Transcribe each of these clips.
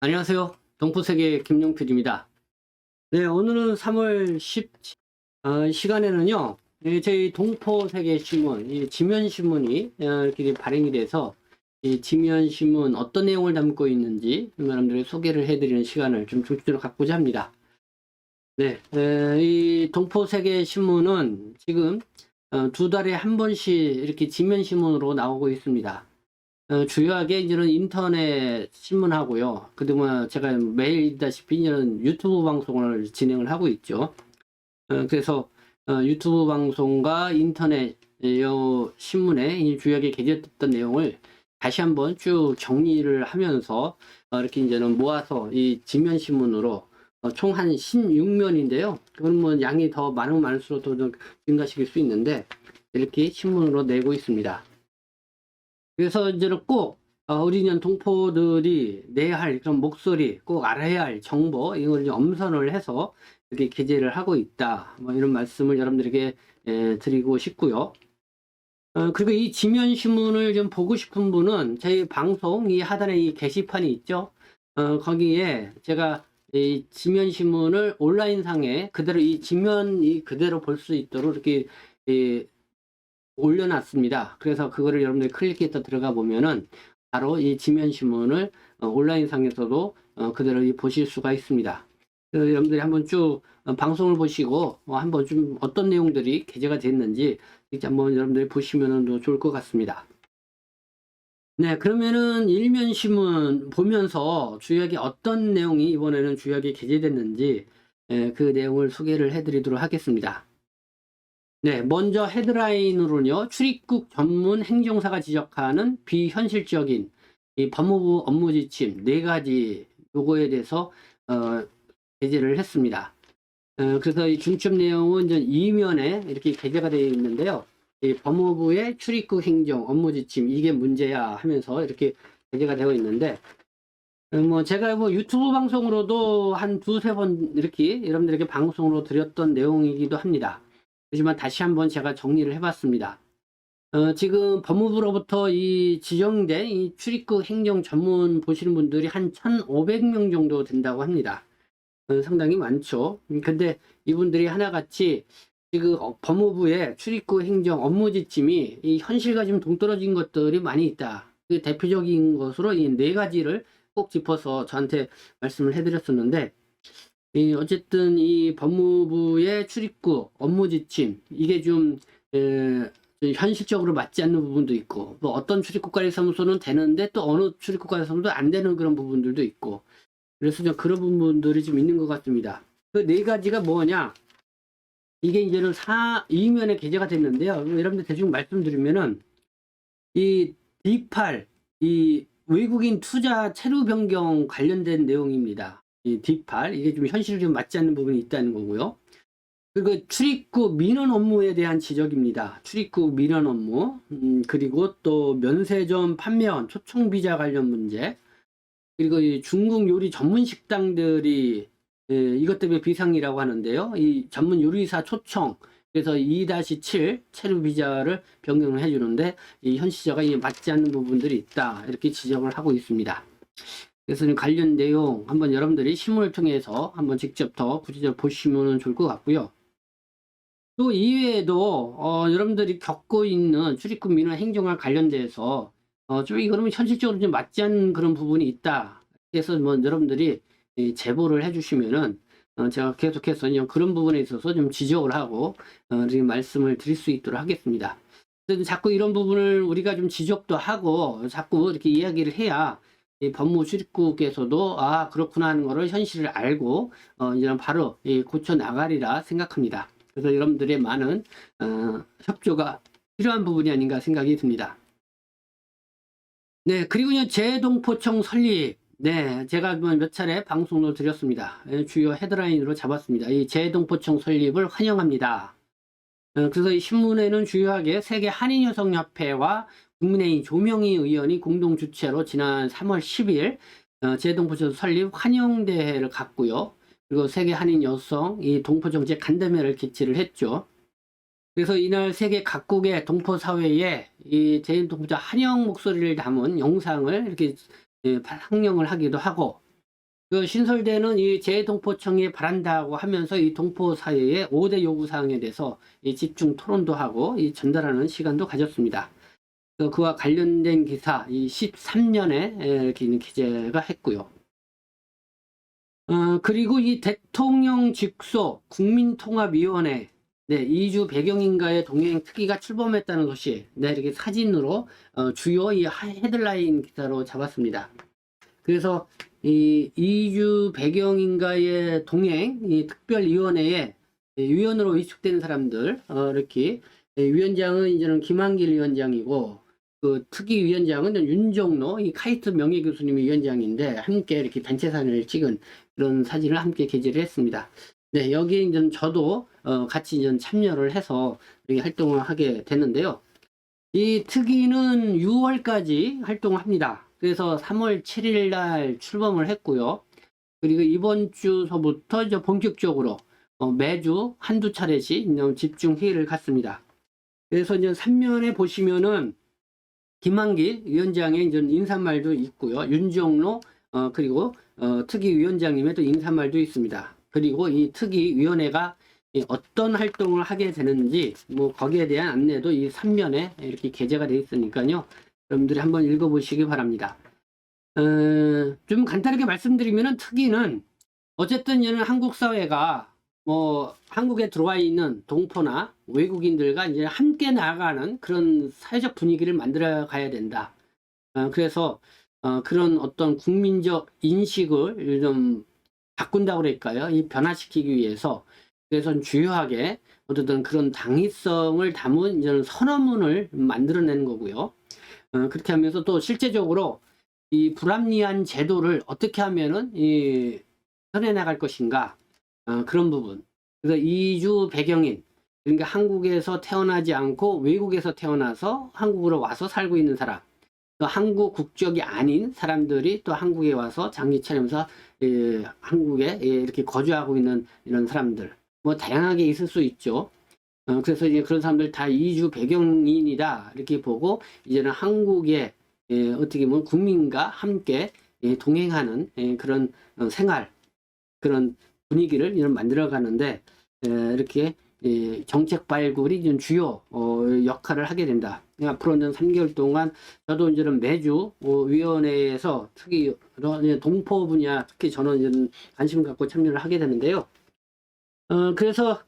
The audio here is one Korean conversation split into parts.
안녕하세요. 동포세계 김용필입니다. 네, 오늘은 3월 17일 시간에는요, 저희 동포세계신문, 이 지면신문이 이렇게 발행이 돼서 이 지면신문 어떤 내용을 담고 있는지 여러분들에게 소개를 해드리는 시간을 좀 중점적으로 갖고자 합니다. 네, 이 동포세계신문은 지금 2달에 한 번씩 이렇게 지면신문으로 나오고 있습니다. 주요하게 이제는 인터넷 신문하고요. 그동안 제가 매일 있다시피 이제는 유튜브 방송을 진행을 하고 있죠. 그래서 유튜브 방송과 인터넷 신문에 주요하게 게재됐던 내용을 다시 한번 쭉 정리를 하면서 이렇게 이제는 모아서 이 지면 신문으로 총 한 16면인데요. 그건 뭐 양이 더 많으면 많을수록 더 증가시킬 수 있는데 이렇게 신문으로 내고 있습니다. 그래서 이제는 꼭 우리 인연 동포들이 내야 할 그런 목소리, 꼭 알아야 할 정보, 이걸 이제 엄선을 해서 이렇게 게재를 하고 있다. 뭐 이런 말씀을 여러분들에게 드리고 싶고요. 그리고 이 지면 신문을 좀 보고 싶은 분은 저희 방송 이 하단에 이 게시판이 있죠. 거기에 제가 이 지면 신문을 온라인상에 그대로 이 지면이 그대로 볼 수 있도록 이렇게 올려놨습니다. 그래서 그거를 여러분들이 클릭해서 들어가 보면은 바로 이 지면 신문을 온라인상에서도 그대로 보실 수가 있습니다. 그래서 여러분들이 한번 쭉 방송을 보시고 한번 좀 어떤 내용들이 게재가 됐는지 이렇게 한번 여러분들이 보시면 좋을 것 같습니다. 네, 그러면은 일면 신문 보면서 주요하게 어떤 내용이 이번에는 주요하게 게재됐는지 그 내용을 소개를 해드리도록 하겠습니다. 네, 먼저 헤드라인으로는요, 출입국 전문 행정사가 지적하는 비현실적인 이 법무부 업무 지침 4가지 요거에 대해서 게재를 했습니다. 그래서 이 중점 내용은 이제 2면에 이렇게 게재가 되어 있는데요. 이 법무부의 출입국 행정 업무 지침 이게 문제야 하면서 이렇게 게재가 되어 있는데, 뭐 제가 뭐 유튜브 방송으로도 한 2-3번 이렇게 여러분들에게 방송으로 드렸던 내용이기도 합니다. 하지만 다시 한번 제가 정리를 해봤습니다. 지금 법무부로부터 이 지정된 이 출입국 행정 전문 보시는 분들이 한 1,500명 정도 된다고 합니다. 상당히 많죠. 근데 이분들이 하나같이 지금 법무부의 출입국 행정 업무 지침이 이 현실과 좀 동떨어진 것들이 많이 있다. 그 대표적인 것으로 이 4가지를 꼭 짚어서 저한테 말씀을 해드렸었는데, 어쨌든 이 법무부의 출입국 업무 지침 이게 좀 현실적으로 맞지 않는 부분도 있고, 뭐 어떤 출입국관리사무소는 되는데 또 어느 출입국관리사무소도 안 되는 그런 부분들도 있고, 그래서 좀 그런 부분들이 좀 있는 것 같습니다. 그 4가지가 뭐냐, 이게 이제는 2면에 게재가 됐는데요. 여러분들 대충 말씀드리면은 이 D8 이 외국인 투자 체류 변경 관련된 내용입니다. 이 D8 이게 좀 현실이 좀 맞지 않는 부분이 있다는 거고요. 그리고 출입국 민원 업무에 대한 지적입니다. 출입국 민원 업무, 그리고 또 면세점 판매원 초청 비자 관련 문제, 그리고 이 중국 요리 전문 식당들이 이것 때문에 비상이라고 하는데요. 이 전문 요리사 초청, 그래서 2-7 체류 비자를 변경을 해주는데 이 현시자가 맞지 않는 부분들이 있다, 이렇게 지적을 하고 있습니다. 그래서 관련 내용 한번 여러분들이 신문을 통해서 한번 직접 더 구체적으로 보시면 좋을 것 같고요. 또 이외에도 여러분들이 겪고 있는 출입국 민원 행정과 관련돼서 좀 이거는 현실적으로 좀 맞지 않는 그런 부분이 있다. 그래서 뭐 여러분들이 제보를 해주시면은 제가 계속해서 그런 부분에 있어서 좀 지적을 하고 지금 말씀을 드릴 수 있도록 하겠습니다. 그래서 자꾸 이런 부분을 우리가 좀 지적도 하고 자꾸 이렇게 이야기를 해야 이 법무 출입국에서도 아 그렇구나 하는 거를 현실을 알고 이제 바로 고쳐 나가리라 생각합니다. 그래서 여러분들의 많은 협조가 필요한 부분이 아닌가 생각이 듭니다. 네, 그리고요 재동포청 설립. 네, 제가 몇 차례 방송을 드렸습니다. 주요 헤드라인으로 잡았습니다. 이 재동포청 설립을 환영합니다. 그래서 이 신문에는 주요하게 세계 한인여성협회와 국민의힘 조명희 의원이 공동 주최로 지난 3월 10일 재동포청 설립 환영대회를 갖고요. 그리고 세계 한인 여성 이 동포 정책 간담회를 개최를 했죠. 그래서 이날 세계 각국의 동포 사회에 이 재동포청 환영 목소리를 담은 영상을 이렇게 상영을 하기도 하고, 그 신설되는 이 재동포청에 바란다고 하면서 이 동포 사회의 5대 요구사항에 대해서 이 집중 토론도 하고 이 전달하는 시간도 가졌습니다. 그와 관련된 기사 이 13년에 이렇게 있는 기재가 했고요. 그리고 이 대통령 직속 국민통합위원회 네, 이주 배경인가의 동행 특위가 출범했다는 소식 네, 이렇게 사진으로 주요 이 헤드라인 기사로 잡았습니다. 그래서 이 이주 배경인가의 동행 이 특별위원회에 위원으로 위촉되는 사람들 이렇게 위원장은 이제는 김한길 위원장이고 그 특위위원장은 윤종로 이 카이스트 명예교수님이 위원장인데 함께 이렇게 단체 사진을 찍은 그런 사진을 함께 게재를 했습니다. 네, 여기에 이제 저도 같이 이제 참여를 해서 이렇게 활동을 하게 됐는데요. 이 특위는 6월까지 활동을 합니다. 그래서 3월 7일 날 출범을 했고요. 그리고 이번 주서부터 이제 본격적으로 매주 한두 차례씩 집중 회의를 갖습니다. 그래서 이제 3면에 보시면은 김한길 위원장의 이제 인사말도 있고요. 윤종로 그리고 특위위원장님의 또 인사말도 있습니다. 그리고 이 특위위원회가 어떤 활동을 하게 되는지 뭐 거기에 대한 안내도 이 3면에 이렇게 게재가 되어 있으니까요. 여러분들이 한번 읽어보시기 바랍니다. 좀 간단하게 말씀드리면은 특위는 어쨌든 이는 한국 사회가 뭐 한국에 들어와 있는 동포나 외국인들과 이제 함께 나아가는 그런 사회적 분위기를 만들어 가야 된다. 그래서 그런 어떤 국민적 인식을 좀 바꾼다고 그럴까요? 이 변화시키기 위해서 그래서 주요하게 어쨌든 그런 당위성을 담은 이런 선언문을 만들어내는 거고요. 그렇게 하면서 또 실제적으로 이 불합리한 제도를 어떻게 하면은 이 선해 나갈 것인가 그런 부분. 그래서 이주 배경인 그러니까 한국에서 태어나지 않고 외국에서 태어나서 한국으로 와서 살고 있는 사람, 또 한국 국적이 아닌 사람들이 또 한국에 와서 장기 차리면서 한국에 이렇게 거주하고 있는 이런 사람들, 뭐 다양하게 있을 수 있죠. 그래서 이제 그런 사람들 다 이주 배경인이다 이렇게 보고 이제는 한국의 어떻게 보면 국민과 함께 동행하는 그런 생활 그런 분위기를 이런 만들어 가는데 이렇게 정책 발굴이 좀 주요 역할을 하게 된다. 앞으로는 3개월 동안 저도 이제는 매주 위원회에서 특히 동포 분야 특히 저는 이제 관심을 갖고 참여를 하게 되는데요. 그래서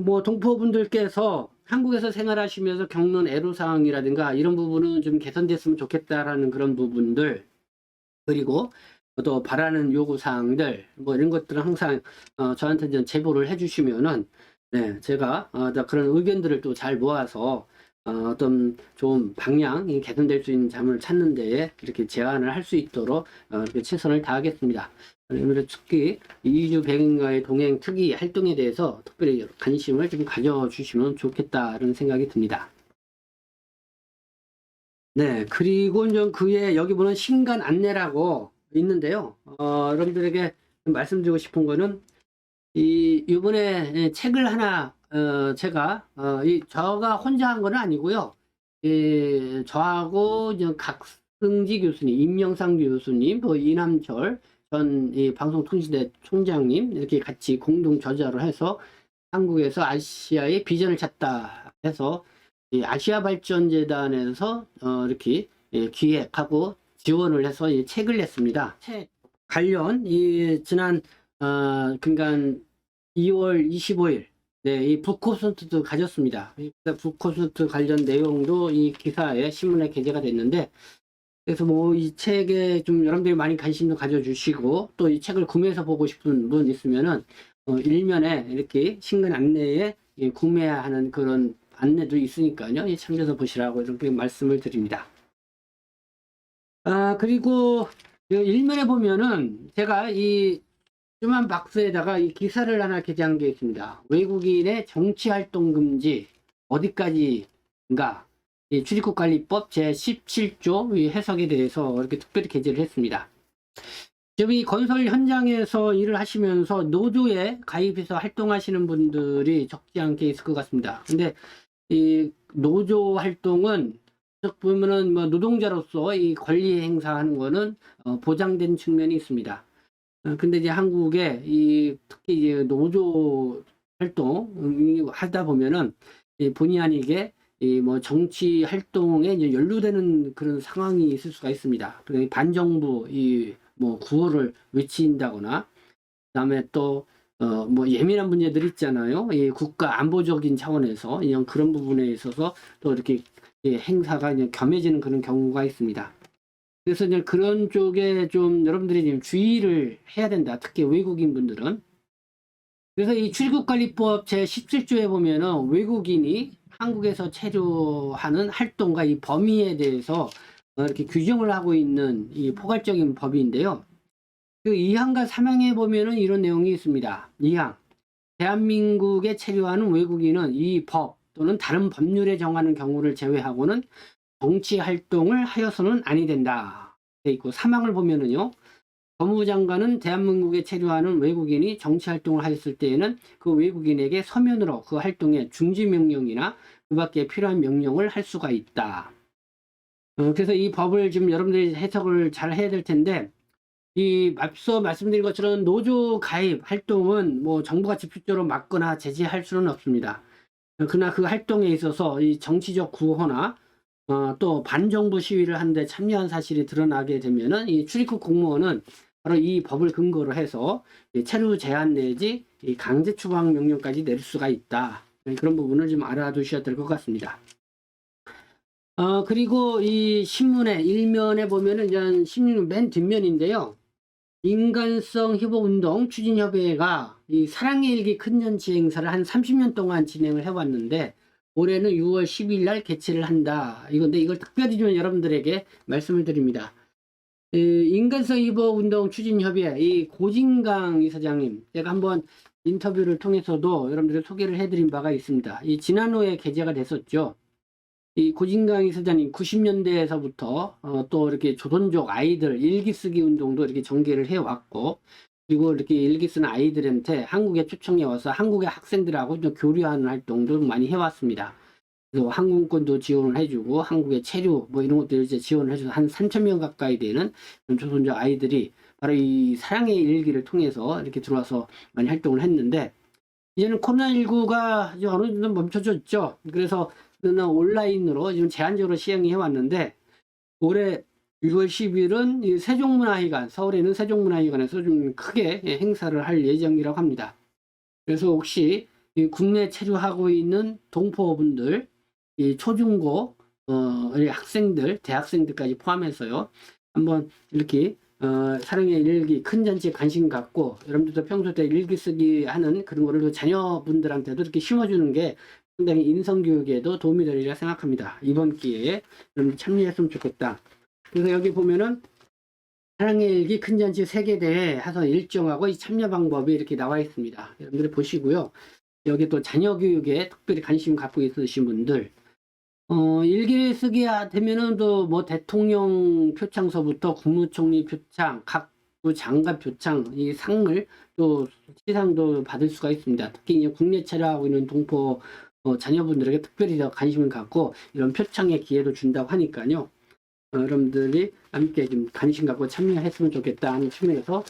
뭐 동포분들께서 한국에서 생활하시면서 겪는 애로사항이라든가 이런 부분은 좀 개선됐으면 좋겠다라는 그런 부분들 그리고 또 바라는 요구사항들 뭐 이런 것들은 항상 저한테 좀 제보를 해주시면은 네, 제가 그런 의견들을 또 잘 모아서 어떤 좋은 방향이 개선될 수 있는 점을 찾는 데에 이렇게 제안을 할 수 있도록 이렇게 최선을 다하겠습니다. 오늘 특히 이주 백인과의 동행 특위 활동에 대해서 특별히 관심을 좀 가져주시면 좋겠다는 생각이 듭니다. 네, 그리고 좀 그에 여기 보는 신간 안내라고 있는데요. 여러분들에게 말씀드리고 싶은 거는 이번에 책을 하나 제가 저가 혼자 한 건 아니고요. 저하고 각승지 교수님, 임명상 교수님, 또 이남철 전 방송통신대 총장님 이렇게 같이 공동 저자로 해서 한국에서 아시아의 비전을 찾다 해서 아시아 발전재단에서 이렇게 기획하고 지원을 해서 책을 냈습니다. 책 관련 지난 그러니까 2월 25일 이 북콘서트도 가졌습니다. 북콘서트 관련 내용도 이 기사에 신문에 게재가 됐는데 그래서 뭐 이 책에 좀 여러분들이 많이 관심도 가져주시고 또 이 책을 구매해서 보고 싶은 분 있으면은 일면에 이렇게 신간 안내에 구매하는 그런 안내도 있으니까요. 참조해서 보시라고 이렇게 말씀을 드립니다. 그리고 일면에 보면은 제가 이 조그만 박스에다가 이 기사를 하나 게재한 게 있습니다. 외국인의 정치활동 금지 어디까지인가 이 출입국관리법 제17조 해석에 대해서 이렇게 특별히 게재를 했습니다. 지금 이 건설 현장에서 일을 하시면서 노조에 가입해서 활동하시는 분들이 적지 않게 있을 것 같습니다. 근데 이 노조 활동은 보면은 뭐 노동자로서 이 권리 행사하는 거는 보장된 측면이 있습니다. 근데 이제 한국에 특히 이제 노조 활동 하다 보면은 본의 아니게 뭐 정치 활동에 이제 연루되는 그런 상황이 있을 수가 있습니다. 그래서 반정부 뭐 구호를 외친다거나, 그다음에 또 뭐 예민한 문제들 있잖아요. 국가 안보적인 차원에서 이런 그런 부분에 있어서 또 이렇게 행사가 이제 겸해지는 그런 경우가 있습니다. 그래서 이제 그런 쪽에 좀 여러분들이 지금 주의를 해야 된다. 특히 외국인 분들은. 그래서 이 출국관리법 제17조에 보면은 외국인이 한국에서 체류하는 활동과 이 범위에 대해서 이렇게 규정을 하고 있는 이 포괄적인 법인데요. 그 2항과 3항에 보면은 이런 내용이 있습니다. 2항. 대한민국에 체류하는 외국인은 이 법 또는 다른 법률에 정하는 경우를 제외하고는 정치 활동을 하여서는 아니 된다. 돼 있고 3항을 보면은요. 법무부 장관은 대한민국에 체류하는 외국인이 정치 활동을 하였을 때에는 그 외국인에게 서면으로 그 활동의 중지 명령이나 그 밖에 필요한 명령을 할 수가 있다. 그래서 이 법을 지금 여러분들이 해석을 잘 해야 될 텐데, 이 앞서 말씀드린 것처럼 노조 가입 활동은 뭐 정부가 직접적으로 막거나 제재할 수는 없습니다. 그러나 그 활동에 있어서 이 정치적 구호나 또 반정부 시위를 하는데 참여한 사실이 드러나게 되면은 이 출입국 공무원은 바로 이 법을 근거로 해서 체류 제한 내지 강제 추방 명령까지 내릴 수가 있다. 그런 부분을 좀 알아두셔야 될 것 같습니다. 그리고 이 신문의 일면에 보면은 이제 신문 맨 뒷면인데요. 인간성 협업운동 추진협의회가 이 사랑의 일기 큰잔치 행사를 한 30년 동안 진행을 해왔는데 올해는 6월 10일 날 개최를 한다. 이건데 이걸 특별히 좀 여러분들에게 말씀을 드립니다. 인간성 협업운동 추진협의회 이 고진강 이사장님, 제가 한번 인터뷰를 통해서도 여러분들에게 소개를 해드린 바가 있습니다. 이 지난호에 게재가 됐었죠. 이 고진강 이사장님 90년대에서부터 또 이렇게 조선족 아이들 일기 쓰기 운동도 이렇게 전개를 해왔고, 그리고 이렇게 일기 쓰는 아이들한테 한국에 초청해 와서 한국의 학생들하고 좀 교류하는 활동도 많이 해왔습니다. 그래서 항공권도 지원을 해주고 한국의 체류 뭐 이런 것들 이제 지원을 해줘서 한 3,000명 가까이 되는 조선족 아이들이 바로 이 사랑의 일기를 통해서 이렇게 들어와서 많이 활동을 했는데, 이제는 코로나19가 이제 어느 정도 멈춰졌죠. 그래서 온라인으로 지금 제한적으로 시행해 왔는데, 올해 6월 10일은 이 세종문화회관, 서울에 있는 세종문화회관에서 좀 크게 행사를 할 예정이라고 합니다. 그래서 혹시 이 국내 체류하고 있는 동포분들, 이 초중고 학생들, 대학생들까지 포함해서요, 한번 이렇게 사랑의 일기 큰 잔치에 관심 갖고 여러분들도 평소 때 일기 쓰기 하는 그런 거를 자녀분들한테도 이렇게 심어주는 게 상당히 인성교육에도 도움이 되리라 생각합니다. 이번 기회에 여러분들 참여했으면 좋겠다. 그래서 여기 보면은 사랑의 일기 큰 잔치 세계대회 하선 일정하고 이 참여 방법이 이렇게 나와 있습니다. 여러분들이 보시고요. 여기 또 자녀 교육에 특별히 관심 갖고 있으신 분들, 일기 쓰기 되면은 또 뭐 대통령 표창서부터 국무총리 표창, 각부 장관 표창, 이 상을 또 시상도 받을 수가 있습니다. 특히 이제 국내 체류하고 있는 동포 자녀분들에게 특별히 더 관심을 갖고 이런 표창의 기회도 준다고 하니까요. 여러분들이 함께 좀 관심 갖고 참여했으면 좋겠다 하는 측면에서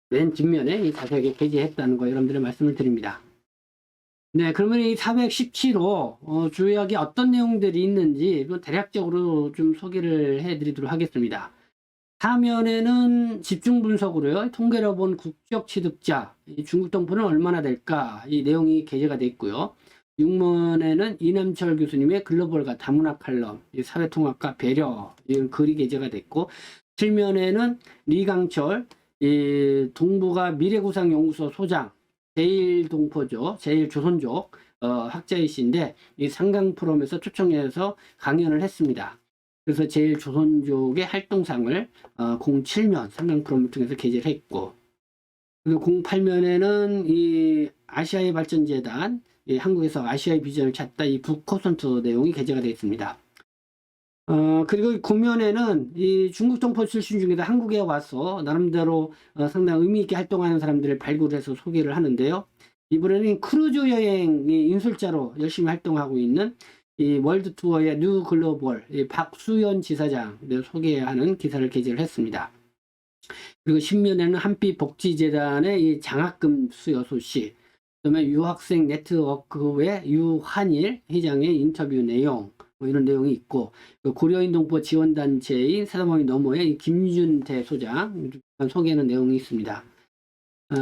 맨 뒷면에 자세하게 게재했다는 거 여러분들의 말씀을 드립니다. 네, 그러면 이 417호 조약에 어떤 내용들이 있는지 대략적으로 좀 소개를 해드리도록 하겠습니다. 하면에는 집중 분석으로요, 통계로 본 국적 취득자, 중국 동포는 얼마나 될까, 이 내용이 게재가 되어 있고요. 6면에는 이남철 교수님의 글로벌과 다문화 칼럼, 사회통합과 배려, 이런 글이 게재가 됐고, 7면에는 리강철, 동북아 미래구상연구소 소장, 제일동포죠, 제일조선족 학자이신데 이 상강 프로그램에서 초청해서 강연을 했습니다. 그래서 제일조선족의 활동상을 07면 상강 프로그램을 통해서 게재를 했고, 그리고 08면에는 이 아시아의 발전재단, 한국에서 아시아의 비전을 찾다, 이 북코선트 내용이 게재가 되어 있습니다. 그리고 9면에는 이 중국 동포 출신 중에도 한국에 와서 나름대로 상당히 의미 있게 활동하는 사람들을 발굴해서 소개를 하는데요. 이번에는 크루즈 여행 인솔자로 열심히 활동하고 있는 이 월드 투어의 뉴 글로벌 박수연 지사장 소개하는 기사를 게재를 했습니다. 그리고 신문에는 한빛복지재단의 이 장학금 수여 소식, 그다음에 유학생 네트워크의 유한일 회장의 인터뷰 내용, 뭐 이런 내용이 있고, 고려인 동포 지원단체인 사다모니 너머의 김준태 소장 소개하는 내용이 있습니다.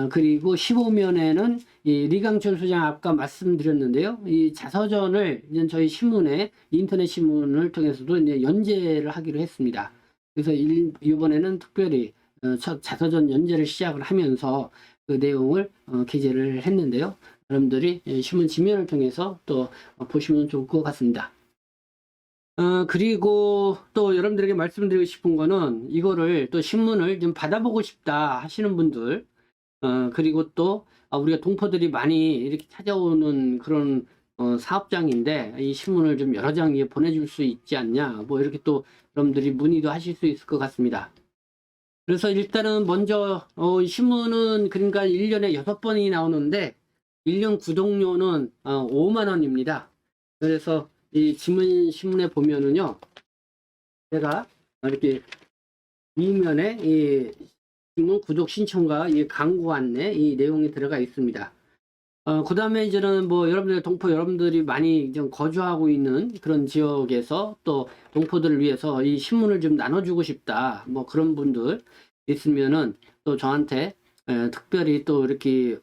그리고 15면에는 이 리강철 소장 아까 말씀드렸는데요. 이 자서전을 이제 저희 신문에 인터넷 신문을 통해서도 이제 연재를 하기로 했습니다. 그래서 이번에는 특별히 첫 자서전 연재를 시작을 하면서 그 내용을 게재를 했는데요. 여러분들이 신문 지면을 통해서 또 보시면 좋을 것 같습니다. 그리고 또 여러분들에게 말씀드리고 싶은 거는 이거를 또 신문을 좀 받아보고 싶다 하시는 분들, 그리고 또 우리가 동포들이 많이 이렇게 찾아오는 그런 사업장인데 이 신문을 좀 여러 장 보내줄 수 있지 않냐, 뭐 이렇게 또 여러분들이 문의도 하실 수 있을 것 같습니다. 그래서 일단은 먼저 신문은 그러니까 1년에 6번이 나오는데 1년 구독료는 5만 원입니다. 그래서 이 지문신문에 보면은요, 제가 이렇게 이면에 이 신문 구독 신청과 이 광고 안내 이 내용이 들어가 있습니다. 그 다음에 이제는 뭐 여러분들 동포 여러분들이 많이 좀 거주하고 있는 그런 지역에서 또 동포들을 위해서 이 신문을 좀 나눠주고 싶다, 뭐 그런 분들 있으면은 또 저한테 특별히 또 이렇게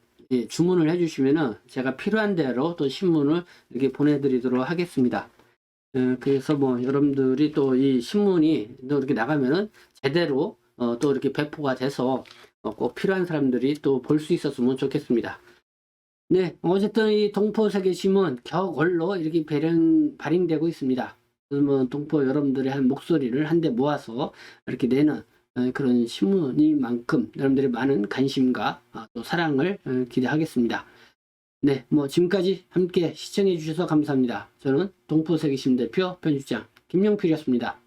주문을 해주시면은 제가 필요한 대로 또 신문을 이렇게 보내드리도록 하겠습니다. 그래서 뭐 여러분들이 또 이 신문이 또 이렇게 나가면은 제대로 또 이렇게 배포가 돼서 꼭 필요한 사람들이 또 볼 수 있었으면 좋겠습니다. 네, 어쨌든 이 동포세계신문 격월로 이렇게 발행되고 있습니다. 그러면 동포 여러분들의 한 목소리를 한데 모아서 이렇게 내는 그런 신문이만큼 여러분들의 많은 관심과 또 사랑을 기대하겠습니다. 네, 뭐 지금까지 함께 시청해 주셔서 감사합니다. 저는 동포세계신문 대표 편집장 김용필이었습니다.